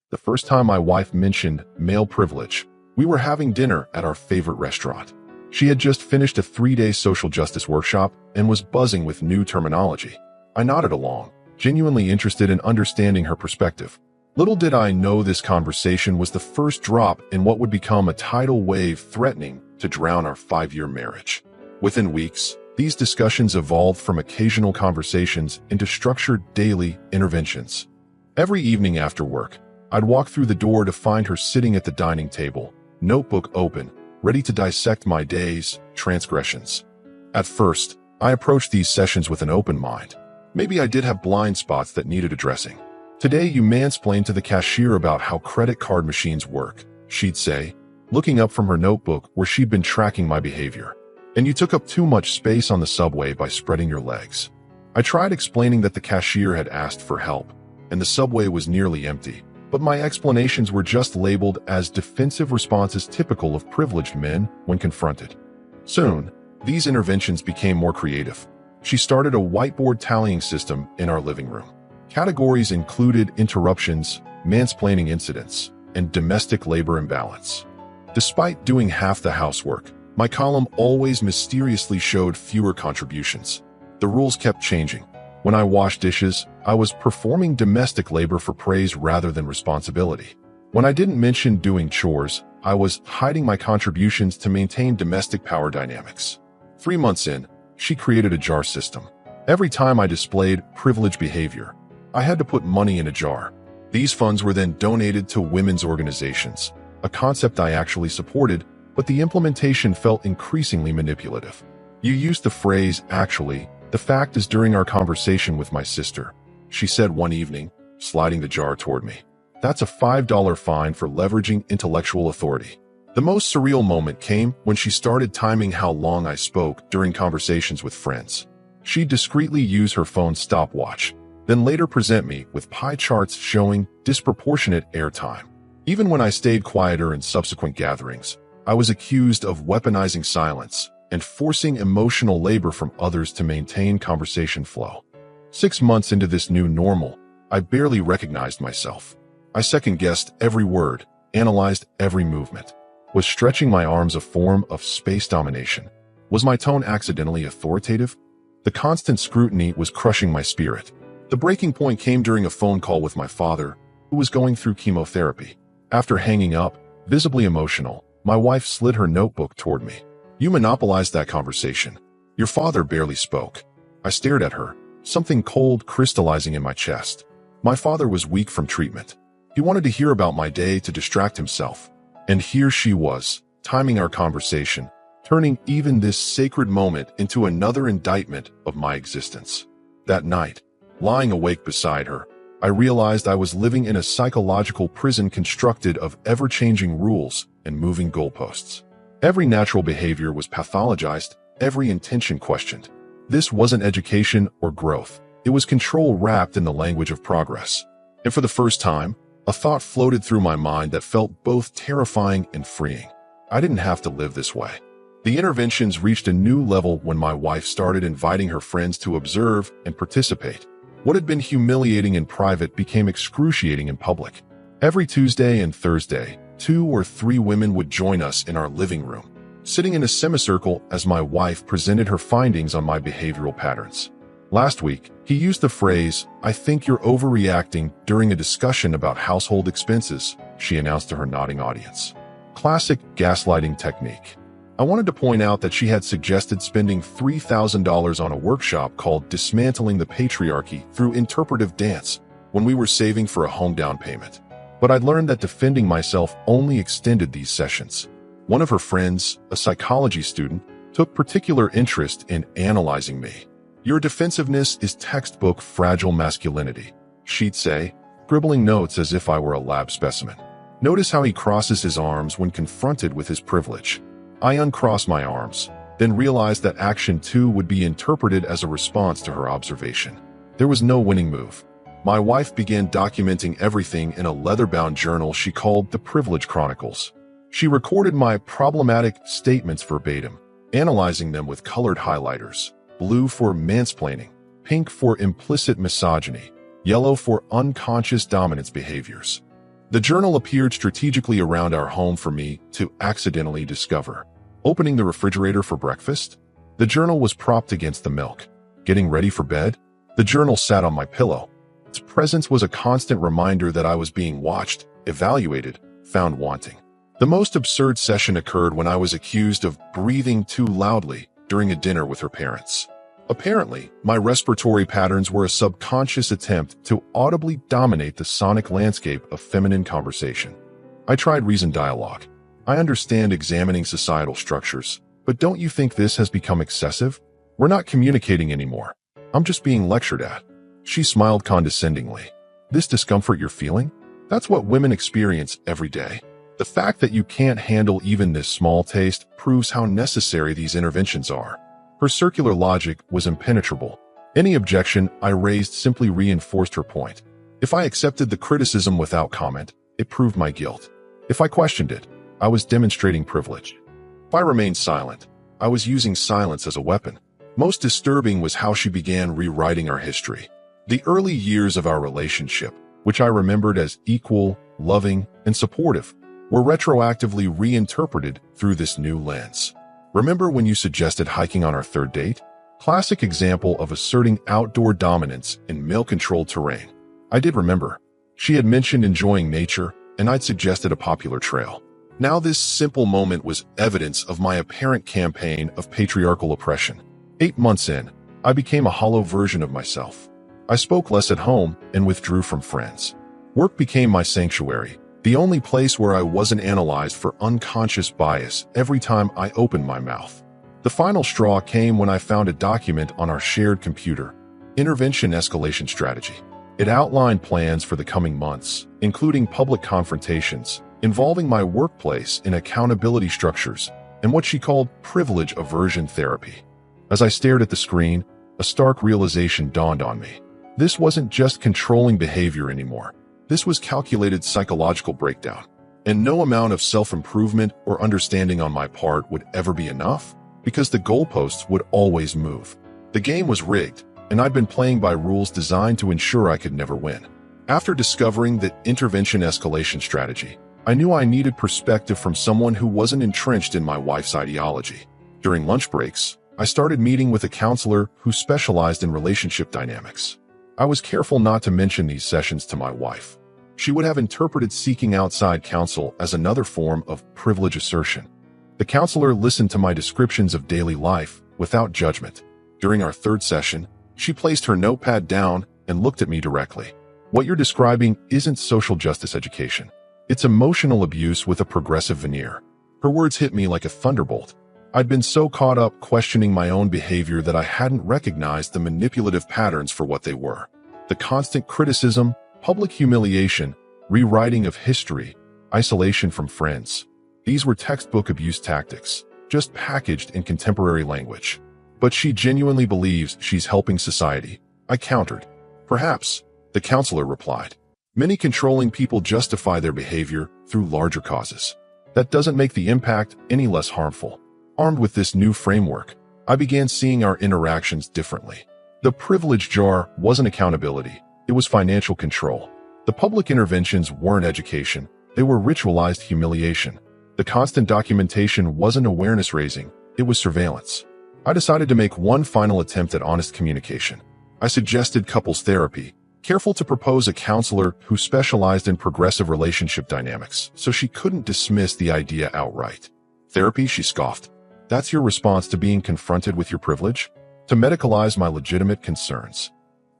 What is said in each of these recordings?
the first time my wife mentioned male privilege. We were having dinner at our favorite restaurant. She had just finished a 3-day social justice workshop and was buzzing with new terminology. I nodded along, genuinely interested in understanding her perspective. Little did I know this conversation was the first drop in what would become a tidal wave threatening to drown our 5-year marriage. Within weeks, these discussions evolved from occasional conversations into structured daily interventions. Every evening after work, I'd walk through the door to find her sitting at the dining table, notebook open, ready to dissect my day's transgressions. At first, I approached these sessions with an open mind. Maybe I did have blind spots that needed addressing. "Today you mansplained to the cashier about how credit card machines work," she'd say, looking up from her notebook where she'd been tracking my behavior. "And you took up too much space on the subway by spreading your legs." I tried explaining that the cashier had asked for help, and the subway was nearly empty, but my explanations were just labeled as defensive responses typical of privileged men when confronted. Soon, these interventions became more creative. She started a whiteboard tallying system in our living room. Categories included interruptions, mansplaining incidents, and domestic labor imbalance. Despite doing half the housework, my column always mysteriously showed fewer contributions. The rules kept changing. When I washed dishes, I was performing domestic labor for praise rather than responsibility. When I didn't mention doing chores, I was hiding my contributions to maintain domestic power dynamics. 3 months in, she created a jar system. Every time I displayed privileged behavior, I had to put money in a jar. These funds were then donated to women's organizations, a concept I actually supported, but the implementation felt increasingly manipulative. "You used the phrase, 'actually.' The fact is, during our conversation with my sister," she said one evening, sliding the jar toward me, "that's a $5 fine for leveraging intellectual authority." The most surreal moment came when she started timing how long I spoke during conversations with friends. She'd discreetly use her phone's stopwatch, then later present me with pie charts showing disproportionate airtime. Even when I stayed quieter in subsequent gatherings, I was accused of weaponizing silence and forcing emotional labor from others to maintain conversation flow. 6 months into this new normal, I barely recognized myself. I second-guessed every word, analyzed every movement. Was stretching my arms a form of space domination? Was my tone accidentally authoritative? The constant scrutiny was crushing my spirit. The breaking point came during a phone call with my father, who was going through chemotherapy. After hanging up, visibly emotional, my wife slid her notebook toward me. "You monopolized that conversation. Your father barely spoke." I stared at her, something cold crystallizing in my chest. My father was weak from treatment. He wanted to hear about my day to distract himself. And here she was, timing our conversation, turning even this sacred moment into another indictment of my existence. That night, lying awake beside her, I realized I was living in a psychological prison constructed of ever-changing rules and moving goalposts. Every natural behavior was pathologized, every intention questioned. This wasn't education or growth. It was control wrapped in the language of progress. And for the first time, a thought floated through my mind that felt both terrifying and freeing. I didn't have to live this way. The interventions reached a new level when my wife started inviting her friends to observe and participate. What had been humiliating in private became excruciating in public. Every Tuesday and Thursday, 2 or 3 women would join us in our living room, sitting in a semicircle as my wife presented her findings on my behavioral patterns. Last week, he used the phrase, "I think you're overreacting," during a discussion about household expenses, she announced to her nodding audience. Classic gaslighting technique. I wanted to point out that she had suggested spending $3,000 on a workshop called Dismantling the Patriarchy through Interpretive Dance when we were saving for a home down payment. But I'd learned that defending myself only extended these sessions. One of her friends, a psychology student, took particular interest in analyzing me. "Your defensiveness is textbook fragile masculinity," she'd say, scribbling notes as if I were a lab specimen. "Notice how he crosses his arms when confronted with his privilege." I uncrossed my arms, then realized that action 2 would be interpreted as a response to her observation. There was no winning move. My wife began documenting everything in a leather-bound journal she called the Privilege Chronicles. She recorded my problematic statements verbatim, analyzing them with colored highlighters: blue for mansplaining, pink for implicit misogyny, yellow for unconscious dominance behaviors. The journal appeared strategically around our home for me to accidentally discover. Opening the refrigerator for breakfast, the journal was propped against the milk. Getting ready for bed, the journal sat on my pillow. Its presence was a constant reminder that I was being watched, evaluated, found wanting. The most absurd session occurred when I was accused of breathing too loudly during a dinner with her parents. Apparently, my respiratory patterns were a subconscious attempt to audibly dominate the sonic landscape of feminine conversation. I tried reasoned dialogue. I understand examining societal structures, but don't you think this has become excessive? We're not communicating anymore. I'm just being lectured at. She smiled condescendingly. This discomfort you're feeling? That's what women experience every day. The fact that you can't handle even this small taste proves how necessary these interventions are. Her circular logic was impenetrable. Any objection I raised simply reinforced her point. If I accepted the criticism without comment, it proved my guilt. If I questioned it, I was demonstrating privilege. If I remained silent, I was using silence as a weapon. Most disturbing was how she began rewriting our history. The early years of our relationship, which I remembered as equal, loving, and supportive, were retroactively reinterpreted through this new lens. Remember when you suggested hiking on our third date? Classic example of asserting outdoor dominance in male-controlled terrain. I did remember. She had mentioned enjoying nature, and I'd suggested a popular trail. Now this simple moment was evidence of my apparent campaign of patriarchal oppression. 8 months in, I became a hollow version of myself. I spoke less at home and withdrew from friends. Work became my sanctuary, the only place where I wasn't analyzed for unconscious bias every time I opened my mouth. The final straw came when I found a document on our shared computer, Intervention Escalation Strategy. It outlined plans for the coming months, including public confrontations, involving my workplace in accountability structures, and what she called privilege aversion therapy. As I stared at the screen, a stark realization dawned on me. This wasn't just controlling behavior anymore. This was calculated psychological breakdown, and no amount of self-improvement or understanding on my part would ever be enough, because the goalposts would always move. The game was rigged, and I'd been playing by rules designed to ensure I could never win. After discovering the intervention escalation strategy, I knew I needed perspective from someone who wasn't entrenched in my wife's ideology. During lunch breaks, I started meeting with a counselor who specialized in relationship dynamics. I was careful not to mention these sessions to my wife. She would have interpreted seeking outside counsel as another form of privilege assertion. The counselor listened to my descriptions of daily life without judgment. During our third session, she placed her notepad down and looked at me directly. What you're describing isn't social justice education. It's emotional abuse with a progressive veneer. Her words hit me like a thunderbolt. I'd been so caught up questioning my own behavior that I hadn't recognized the manipulative patterns for what they were. The constant criticism, public humiliation, rewriting of history, isolation from friends. These were textbook abuse tactics, just packaged in contemporary language. But she genuinely believes she's helping society, I countered. Perhaps, the counselor replied. Many controlling people justify their behavior through larger causes. That doesn't make the impact any less harmful. Armed with this new framework, I began seeing our interactions differently. The privilege jar wasn't accountability, it was financial control. The public interventions weren't education, they were ritualized humiliation. The constant documentation wasn't awareness raising, it was surveillance. I decided to make one final attempt at honest communication. I suggested couples therapy, careful to propose a counselor who specialized in progressive relationship dynamics, so she couldn't dismiss the idea outright. Therapy, she scoffed. That's your response to being confronted with your privilege? To medicalize my legitimate concerns.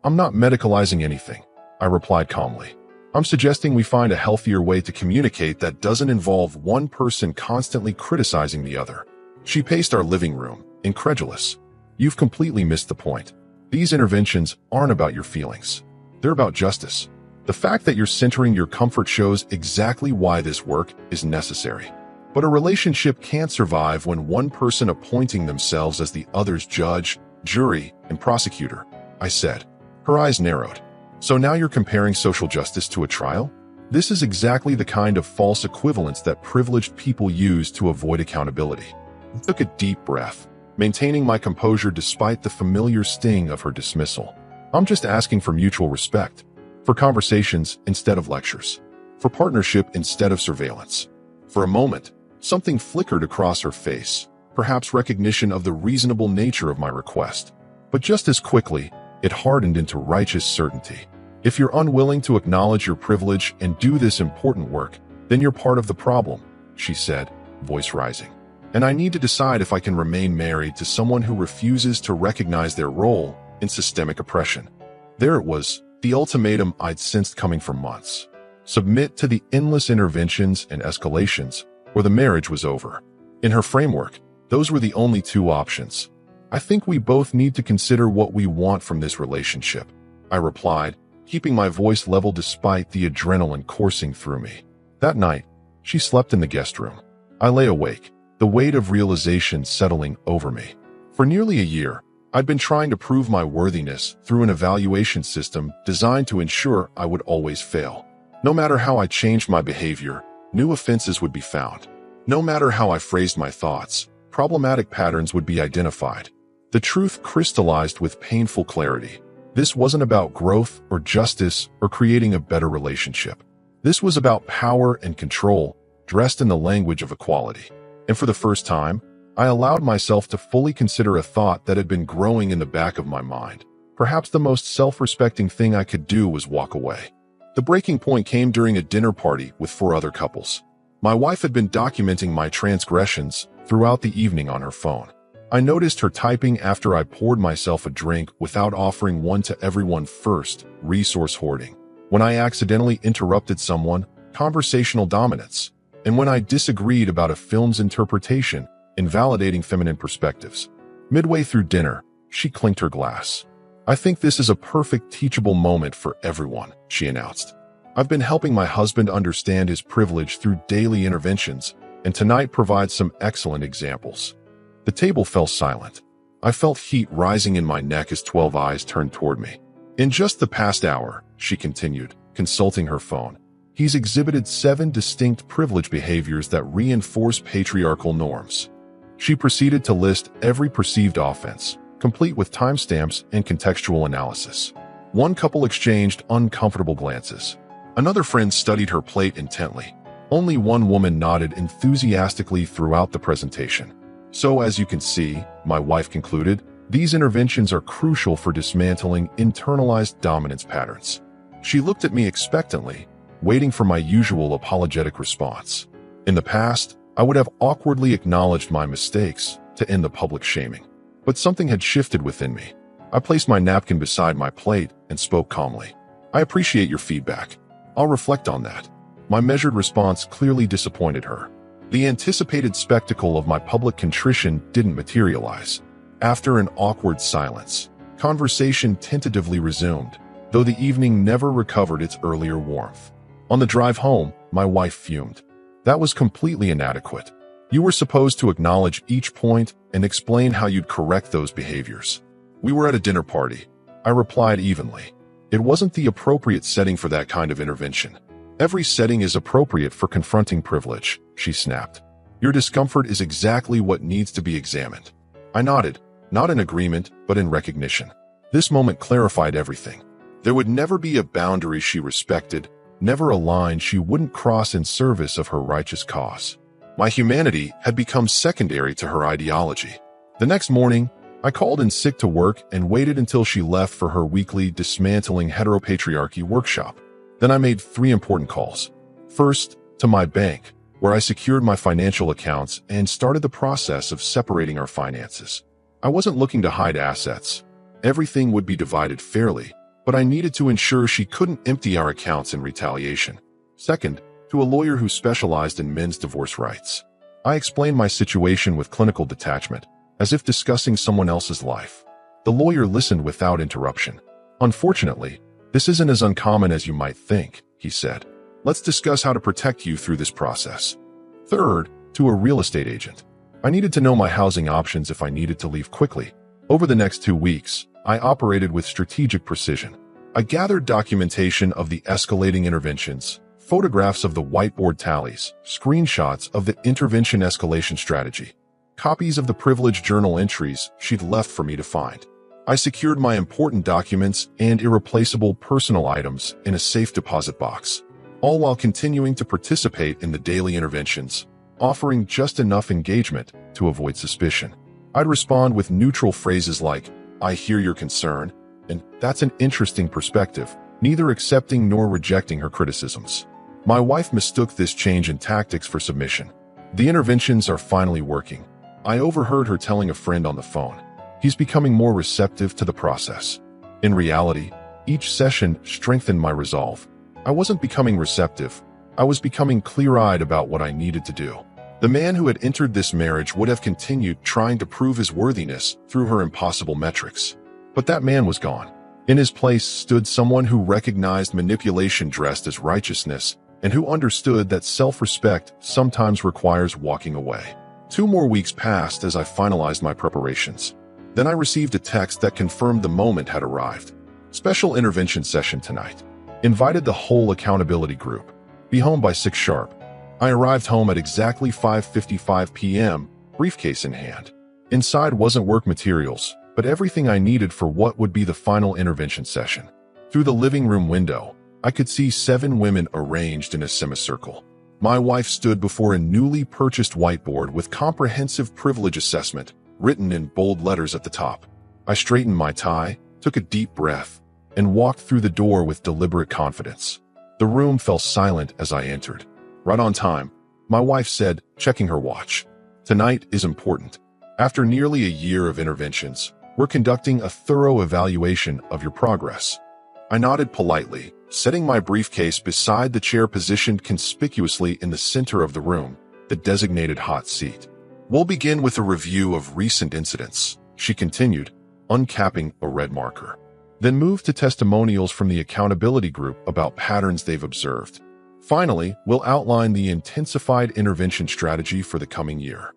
I'm not medicalizing anything, I replied calmly. I'm suggesting we find a healthier way to communicate that doesn't involve one person constantly criticizing the other. She paced our living room, incredulous. You've completely missed the point. These interventions aren't about your feelings. They're about justice. The fact that you're centering your comfort shows exactly why this work is necessary. But a relationship can't survive when one person appointing themselves as the other's judge, jury, and prosecutor, I said. Her eyes narrowed. So now you're comparing social justice to a trial? This is exactly the kind of false equivalence that privileged people use to avoid accountability. I took a deep breath, maintaining my composure despite the familiar sting of her dismissal. I'm just asking for mutual respect, for conversations instead of lectures. for partnership instead of surveillance. For a moment, something flickered across her face, perhaps recognition of the reasonable nature of my request. But just as quickly, it hardened into righteous certainty. If you're unwilling to acknowledge your privilege and do this important work, then you're part of the problem, she said, voice rising. And I need to decide if I can remain married to someone who refuses to recognize their role in systemic oppression. There it was, the ultimatum I'd sensed coming for months. Submit to the endless interventions and escalations, or the marriage was over. In her framework, those were the only two options. I think we both need to consider what we want from this relationship, I replied, keeping my voice level despite the adrenaline coursing through me. That night, she slept in the guest room. I lay awake, the weight of realization settling over me. For nearly a year, I'd been trying to prove my worthiness through an evaluation system designed to ensure I would always fail. No matter how I changed my behavior, new offenses would be found. No matter how I phrased my thoughts, problematic patterns would be identified. The truth crystallized with painful clarity. This wasn't about growth or justice or creating a better relationship. This was about power and control, dressed in the language of equality. And for the first time, I allowed myself to fully consider a thought that had been growing in the back of my mind. Perhaps the most self-respecting thing I could do was walk away. The breaking point came during a dinner party with 4 other couples. My wife had been documenting my transgressions throughout the evening on her phone. I noticed her typing after I poured myself a drink without offering one to everyone first, resource hoarding. When I accidentally interrupted someone, conversational dominance. And when I disagreed about a film's interpretation, invalidating feminine perspectives. Midway through dinner, she clinked her glass. I think this is a perfect teachable moment for everyone, she announced. I've been helping my husband understand his privilege through daily interventions, and tonight provides some excellent examples. The table fell silent. I felt heat rising in my neck as 12 eyes turned toward me. In just the past hour, she continued, consulting her phone, he's exhibited 7 distinct privilege behaviors that reinforce patriarchal norms. She proceeded to list every perceived offense, complete with timestamps and contextual analysis. One couple exchanged uncomfortable glances. Another friend studied her plate intently. Only one woman nodded enthusiastically throughout the presentation. So as you can see, my wife concluded, these interventions are crucial for dismantling internalized dominance patterns. She looked at me expectantly, waiting for my usual apologetic response. In the past, I would have awkwardly acknowledged my mistakes to end the public shaming. But something had shifted within me. I placed my napkin beside my plate and spoke calmly. I appreciate your feedback. I'll reflect on that. My measured response clearly disappointed her. The anticipated spectacle of my public contrition didn't materialize. After an awkward silence, conversation tentatively resumed, though the evening never recovered its earlier warmth. On the drive home, my wife fumed. That was completely inadequate. You were supposed to acknowledge each point and explain how you'd correct those behaviors. We were at a dinner party. I replied evenly. It wasn't the appropriate setting for that kind of intervention. Every setting is appropriate for confronting privilege, she snapped. Your discomfort is exactly what needs to be examined. I nodded, not in agreement, but in recognition. This moment clarified everything. There would never be a boundary she respected, never a line she wouldn't cross in service of her righteous cause. My humanity had become secondary to her ideology. The next morning, I called in sick to work and waited until she left for her weekly Dismantling Heteropatriarchy workshop. Then I made 3 important calls. First, to my bank, where I secured my financial accounts and started the process of separating our finances. I wasn't looking to hide assets. Everything would be divided fairly, but I needed to ensure she couldn't empty our accounts in retaliation. Second, to a lawyer who specialized in men's divorce rights. I explained my situation with clinical detachment, as if discussing someone else's life. The lawyer listened without interruption. Unfortunately, this isn't as uncommon as you might think, he said. Let's discuss how to protect you through this process. Third, to a real estate agent. I needed to know my housing options if I needed to leave quickly. Over the next 2 weeks, I operated with strategic precision. I gathered documentation of the escalating interventions, photographs of the whiteboard tallies, screenshots of the intervention escalation strategy, copies of the privilege journal entries she'd left for me to find. I secured my important documents and irreplaceable personal items in a safe deposit box. all while continuing to participate in the daily interventions, offering just enough engagement to avoid suspicion. I'd respond with neutral phrases like, "I hear your concern," and "That's an interesting perspective," neither accepting nor rejecting her criticisms. My wife mistook this change in tactics for submission. "The interventions are finally working." I overheard her telling a friend on the phone. "He's becoming more receptive to the process." In reality, each session strengthened my resolve. I wasn't becoming receptive. I was becoming clear-eyed about what I needed to do. The man who had entered this marriage would have continued trying to prove his worthiness through her impossible metrics. But that man was gone. In his place stood someone who recognized manipulation dressed as righteousness and who understood that self-respect sometimes requires walking away. 2 more weeks passed as I finalized my preparations. Then I received a text that confirmed the moment had arrived. "Special intervention session tonight. Invited the whole accountability group. Be home by 6 sharp." I arrived home at exactly 5:55 p.m., briefcase in hand. Inside wasn't work materials, but everything I needed for what would be the final intervention session. Through the living room window, I could see 7 women arranged in a semicircle. My wife stood before a newly purchased whiteboard with comprehensive privilege assessment written in bold letters at the top. I straightened my tie, took a deep breath, and walked through the door with deliberate confidence. The room fell silent as I entered. "Right on time," my wife said, checking her watch. "Tonight is important. After nearly a year of interventions, we're conducting a thorough evaluation of your progress." I nodded politely, setting my briefcase beside the chair positioned conspicuously in the center of the room, the designated hot seat. "We'll begin with a review of recent incidents," she continued, uncapping a red marker. "Then move to testimonials from the accountability group about patterns they've observed. Finally, we'll outline the intensified intervention strategy for the coming year."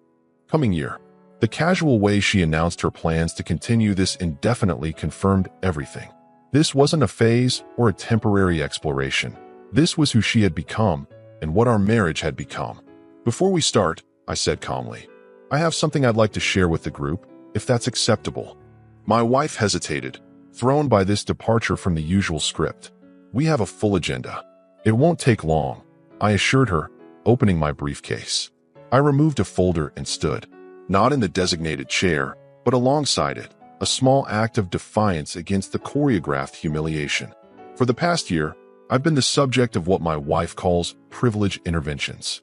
The casual way she announced her plans to continue this indefinitely confirmed everything. This wasn't a phase or a temporary exploration. This was who she had become and what our marriage had become. "Before we start," I said calmly, "I have something I'd like to share with the group, if that's acceptable." My wife hesitated, thrown by this departure from the usual script. "We have a full agenda. It won't take long," I assured her, opening my briefcase. I removed a folder and stood, not in the designated chair, but alongside it, a small act of defiance against the choreographed humiliation. For the past year, I've been the subject of what my wife calls privilege interventions.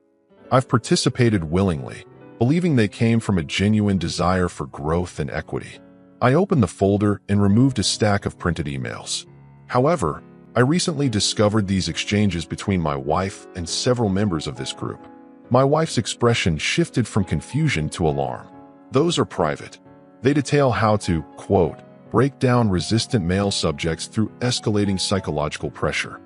I've participated willingly, believing they came from a genuine desire for growth and equity. I opened the folder and removed a stack of printed emails. However, I recently discovered these exchanges between my wife and several members of this group. My wife's expression shifted from confusion to alarm. "Those are private. They detail how to, quote, break down resistant male subjects through escalating psychological pressure.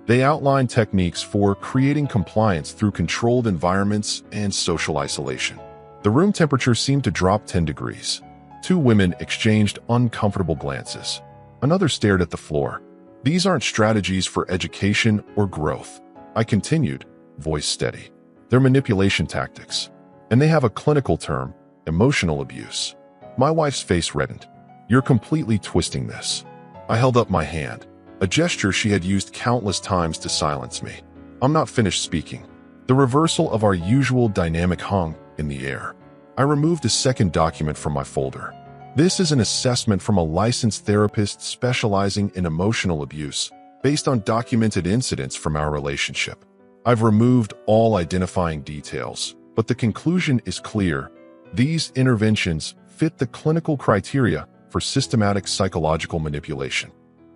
They outline techniques for creating compliance through controlled environments and social isolation." The room temperature seemed to drop 10 degrees. 2 women exchanged uncomfortable glances. Another stared at the floor. "These aren't strategies for education or growth," I continued, voice steady. "They're manipulation tactics. And they have a clinical term, emotional abuse." My wife's face reddened. "You're completely twisting this." I held up my hand, a gesture she had used countless times to silence me. I'm not finished speaking. The reversal of our usual dynamic hung in the air. I removed a second document from my folder. This is an assessment from a licensed therapist specializing in emotional abuse, based on documented incidents from our relationship. I've removed all identifying details, but the conclusion is clear. These interventions fit the clinical criteria for systematic psychological manipulation.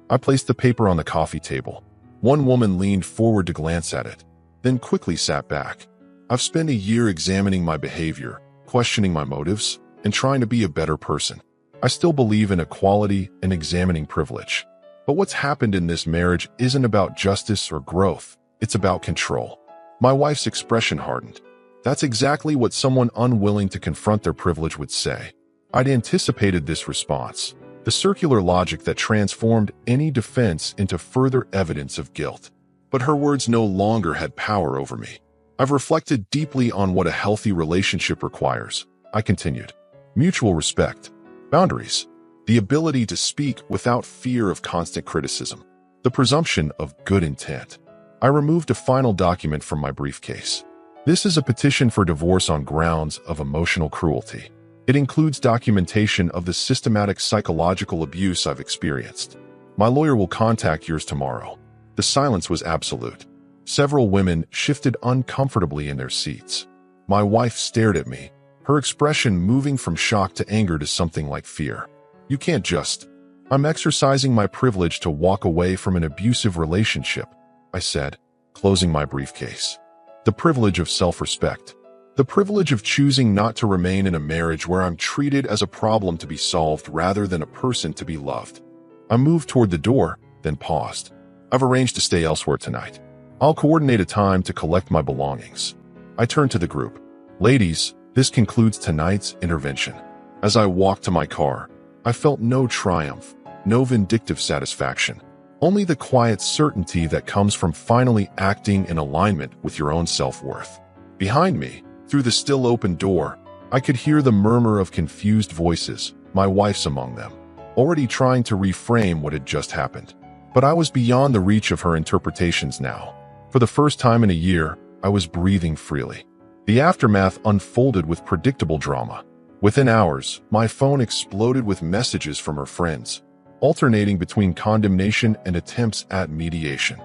I placed the paper on the coffee table. One woman leaned forward to glance at it, then quickly sat back. "I've spent a year examining my behavior, questioning my motives, and trying to be a better person. I still believe in equality and examining privilege. But what's happened in this marriage isn't about justice or growth. It's about control." My wife's expression hardened. That's exactly what someone unwilling to confront their privilege would say. I'd anticipated this response, the circular logic that transformed any defense into further evidence of guilt. But her words no longer had power over me. "I've reflected deeply on what a healthy relationship requires," I continued. "Mutual respect, boundaries, the ability to speak without fear of constant criticism, the presumption of good intent. I removed a final document from my briefcase. This is a petition for divorce on grounds of emotional cruelty. It includes documentation of the systematic psychological abuse I've experienced. My lawyer will contact yours tomorrow. The silence was absolute. Several women shifted uncomfortably in their seats. My wife stared at me, her expression moving from shock to anger to something like fear. You can't just... I'm exercising my privilege to walk away from an abusive relationship, I said, closing my briefcase. The privilege of self-respect. The privilege of choosing not to remain in a marriage where I'm treated as a problem to be solved rather than a person to be loved. I moved toward the door, then paused. I've arranged to stay elsewhere tonight. I'll coordinate a time to collect my belongings. I turned to the group. Ladies, this concludes tonight's intervention. As I walked to my car, I felt no triumph, no vindictive satisfaction, only the quiet certainty that comes from finally acting in alignment with your own self-worth. Behind me, through the still open door, I could hear the murmur of confused voices, my wife's among them, already trying to reframe what had just happened. But I was beyond the reach of her interpretations now. For the first time in a year, I was breathing freely. The aftermath unfolded with predictable drama. Within hours, my phone exploded with messages from her friends, alternating between condemnation and attempts at mediation.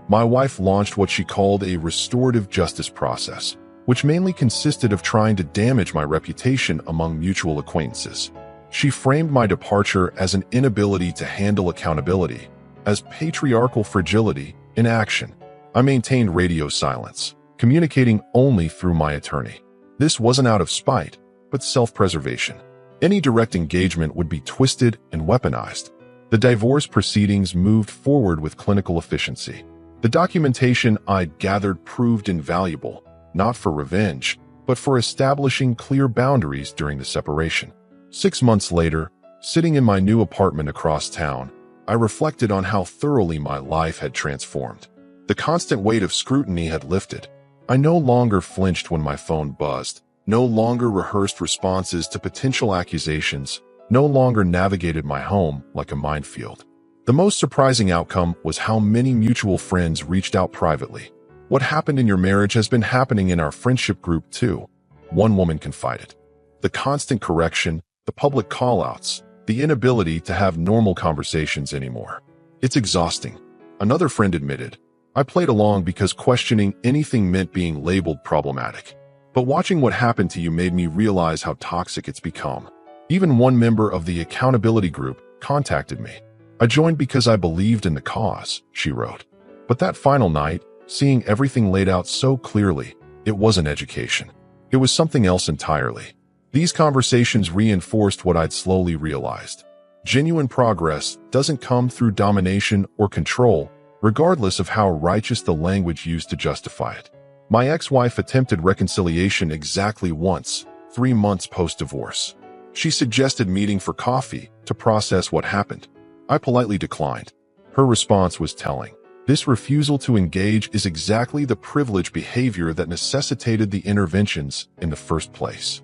My wife launched what she called a restorative justice process, which mainly consisted of trying to damage my reputation among mutual acquaintances. She framed my departure as an inability to handle accountability, as patriarchal fragility in action. I maintained radio silence, communicating only through my attorney. This wasn't out of spite, but self-preservation. Any direct engagement would be twisted and weaponized. The divorce proceedings moved forward with clinical efficiency. The documentation I'd gathered proved invaluable, not for revenge, but for establishing clear boundaries during the separation. 6 months later, sitting in my new apartment across town, I reflected on how thoroughly my life had transformed. The constant weight of scrutiny had lifted. I no longer flinched when my phone buzzed, no longer rehearsed responses to potential accusations, no longer navigated my home like a minefield. The most surprising outcome was how many mutual friends reached out privately. What happened in your marriage has been happening in our friendship group too, one woman confided. The constant correction, the public call-outs, the inability to have normal conversations anymore. It's exhausting. Another friend admitted. I played along because questioning anything meant being labeled problematic. But watching what happened to you made me realize how toxic it's become. Even one member of the accountability group contacted me. I joined because I believed in the cause, she wrote. But that final night, seeing everything laid out so clearly, it wasn't education. It was something else entirely. These conversations reinforced what I'd slowly realized. Genuine progress doesn't come through domination or control, regardless of how righteous the language used to justify it. My ex-wife attempted reconciliation exactly once, 3 months post-divorce. She suggested meeting for coffee to process what happened. I politely declined. Her response was telling. This refusal to engage is exactly the privileged behavior that necessitated the interventions in the first place.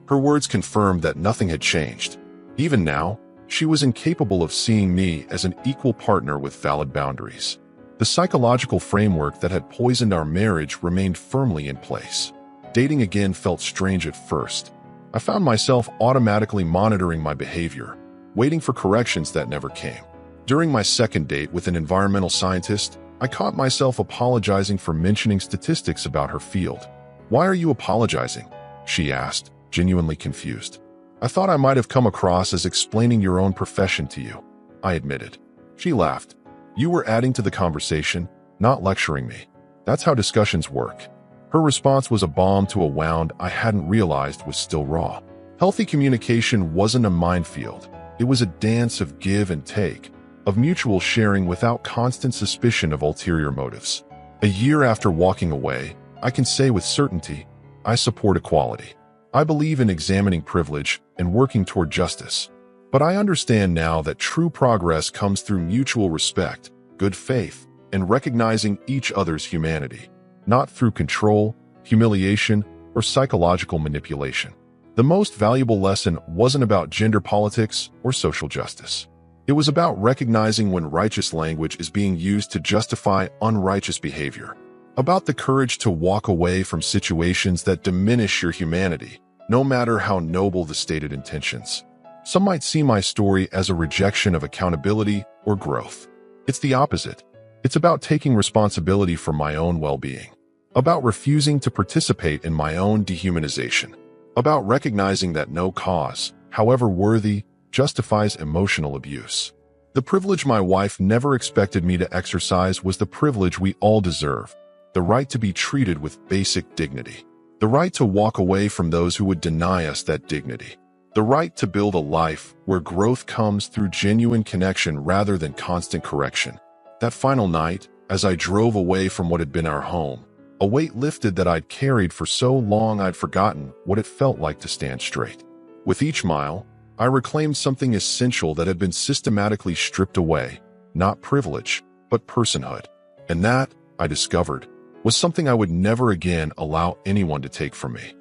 Her words confirmed that nothing had changed. Even now, she was incapable of seeing me as an equal partner with valid boundaries. The psychological framework that had poisoned our marriage remained firmly in place. Dating again felt strange at first. I found myself automatically monitoring my behavior, waiting for corrections that never came. During my second date with an environmental scientist, I caught myself apologizing for mentioning statistics about her field. "Why are you apologizing?" she asked, genuinely confused. "I thought I might have come across as explaining your own profession to you," I admitted. She laughed. "You were adding to the conversation, not lecturing me. That's how discussions work." Her response was a balm to a wound I hadn't realized was still raw. Healthy communication wasn't a minefield. It was a dance of give and take, of mutual sharing without constant suspicion of ulterior motives. A year after walking away, I can say with certainty, I support equality. I believe in examining privilege and working toward justice. But I understand now that true progress comes through mutual respect, good faith, and recognizing each other's humanity, not through control, humiliation, or psychological manipulation. The most valuable lesson wasn't about gender politics or social justice. It was about recognizing when righteous language is being used to justify unrighteous behavior. About the courage to walk away from situations that diminish your humanity, no matter how noble the stated intentions. Some might see my story as a rejection of accountability or growth. It's the opposite. It's about taking responsibility for my own well-being. About refusing to participate in my own dehumanization. About recognizing that no cause, however worthy, justifies emotional abuse. The privilege my wife never expected me to exercise was the privilege we all deserve. The right to be treated with basic dignity. The right to walk away from those who would deny us that dignity. The right to build a life where growth comes through genuine connection rather than constant correction. That final night, as I drove away from what had been our home, a weight lifted that I'd carried for so long I'd forgotten what it felt like to stand straight. With each mile, I reclaimed something essential that had been systematically stripped away, not privilege, but personhood. And that, I discovered, was something I would never again allow anyone to take from me.